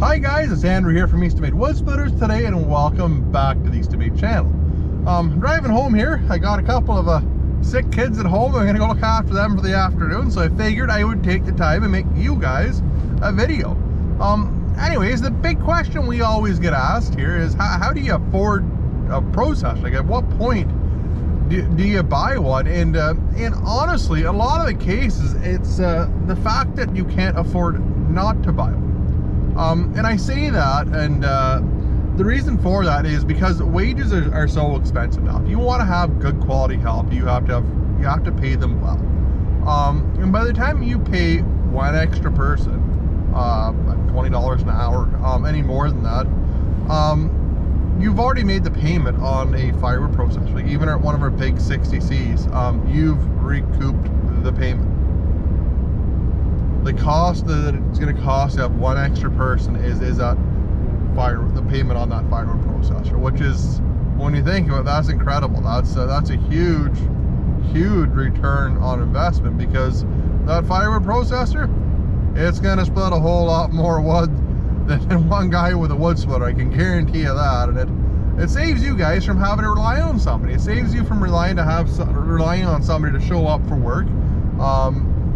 Hi guys, it's Andrew here from Eastonmade Wood Splitters today, and welcome back to the Eastonmade channel. Driving home here, I got a couple of sick kids at home. I'm gonna go look after them for the afternoon, so I figured I would take the time and make you guys a video. Anyways, the big question we always get asked here is how do you afford a processor? Like, at what point do you buy one? And honestly, a lot of the cases, it's the fact that you can't afford not to buy one. And I say that, and the reason for that is because wages are so expensive now. If you want to have good quality help, you have to pay them well. And by the time you pay one extra person, like $20 an hour, any more than that, you've already made the payment on a firewood processor. Like, even at one of our big 60Cs, you've recouped the payment. The cost that it's going to cost to have one extra person is that the payment on that firewood processor, which is, when you think about it, that's incredible. That's a huge return on investment, because that firewood processor, it's going to split a whole lot more wood than one guy with a wood splitter. I can guarantee you that. And it saves you guys from having to rely on somebody. It saves you from relying on somebody to show up for work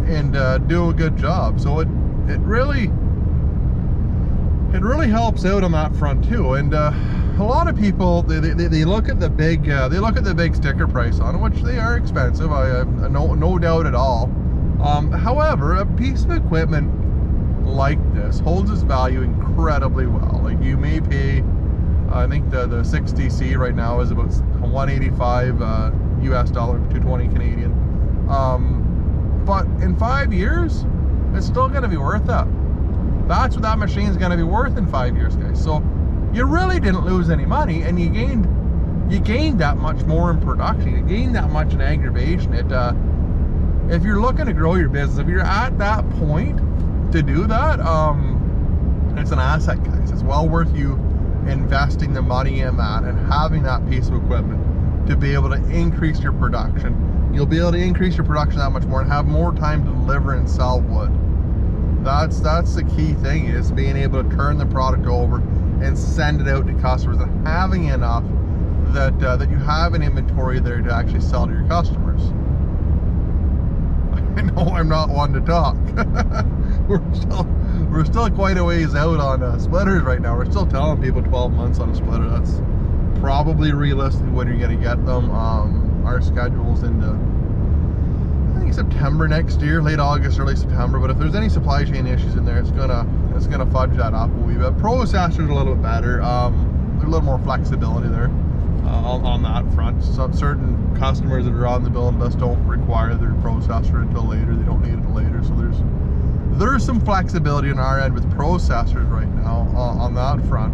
and do a good job. So it really helps out on that front too. And a lot of people, they look at the big sticker price on it, which they are expensive. I have no doubt at all. However, a piece of equipment like this holds its value incredibly well. Like, you may pay, I think the 60C right now is about $185 US dollar, 220 Canadian. But in 5 years, it's still going to be worth that. That's what that machine is going to be worth in 5 years, guys. So you really didn't lose any money, and you gained that much more in production. You gained that much in aggravation. If you're looking to grow your business, if you're at that point to do that, it's an asset, guys. It's well worth you investing the money in that and having that piece of equipment to be able to increase your production. You'll be able to increase your production that much more and have more time to deliver and sell wood. That's the key thing, is being able to turn the product over and send it out to customers, and having enough that you have an inventory there to actually sell to your customers. I know I'm not one to talk. we're still quite a ways out on splitters right now. We're still telling people 12 months on a splitter. That's probably realistic when you're going to get them. Our schedule's into, I think, September next year, late August, early September. But if there's any supply chain issues in there, it's gonna fudge that up a wee bit. Processor's a little bit better. There's a little more flexibility there on that front. So certain customers that are on the build list don't require their processor until later. They don't need it later. So there's some flexibility on our end with processors right now on that front.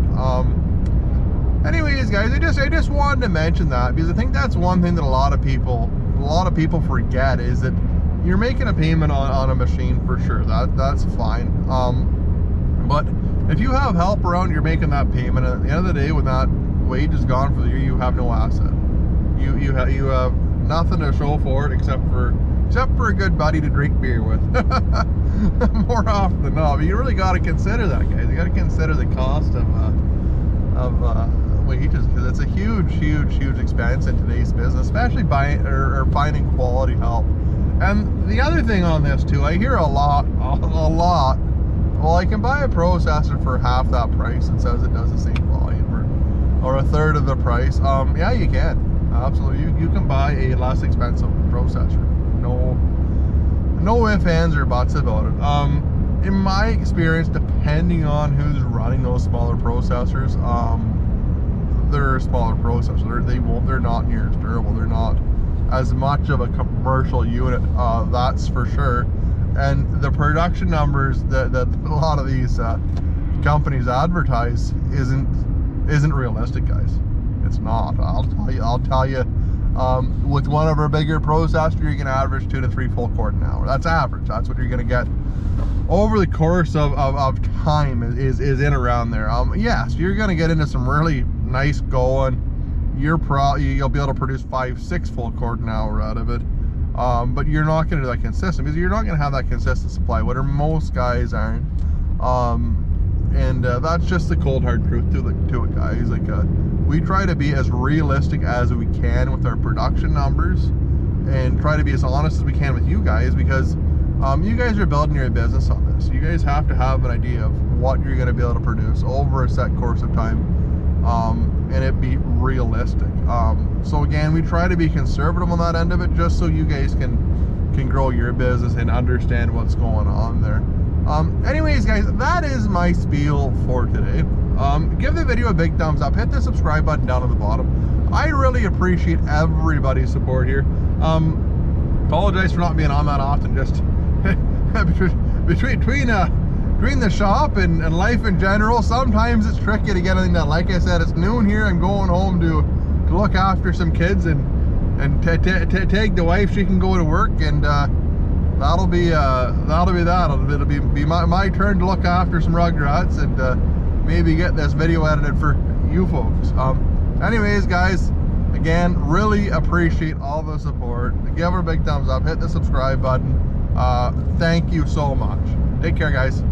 Anyways, guys, I just wanted to mention that, because I think that's one thing that a lot of people forget, is that you're making a payment on a machine for sure. That's fine. But if you have help around, you're making that payment. At the end of the day, when that wage is gone for the year, you have no asset. You have nothing to show for it except for a good buddy to drink beer with. More often than not. But you really got to consider that, guys. You got to consider the cost of wages, because it's a huge expense in today's business, especially buying or finding quality help. And the other thing on this too, I hear a lot, well, I can buy a processor for half that price and says it does the same volume, or a third of the price. Yeah, you can, absolutely. You can buy a less expensive processor. No ifs, ands, or buts about it. In my experience, depending on who's running those smaller processors, they're a smaller processor. They're not near as durable. They're not as much of a commercial unit, that's for sure. And the production numbers that a lot of these companies advertise isn't realistic, guys. It's not. I'll tell you. With one of our bigger processors, you're gonna average 2 to 3 full cord an hour. That's average. That's what you're gonna get over the course of time is in around there. Yes, you're gonna get into some really nice going. You'll be able to produce 5-6 full cord an hour out of it. But you're not going to do that consistent, because you're not going to have that consistent supply, whether most guys aren't. and that's just the cold hard truth to it, guys. Like we try to be as realistic as we can with our production numbers, and try to be as honest as we can with you guys, because you guys are building your business on this. You guys have to have an idea of what you're going to be able to produce over a set course of time, and it be realistic. So again, we try to be conservative on that end of it, just so you guys can grow your business and understand what's going on there. Anyways, guys, that is my spiel for today. Give the video a big thumbs up, hit the subscribe button down at the bottom. I really appreciate everybody's support here. Apologize for not being on that often, just between the shop and life in general, sometimes it's tricky to get anything done. Like I said, it's noon here. I'm going home to look after some kids and take the wife. She can go to work, and that'll be that. It'll be my turn to look after some rugrats and maybe get this video edited for you folks. Anyways, guys, again, really appreciate all the support. Give her a big thumbs up, hit the subscribe button. Thank you so much. Take care, guys.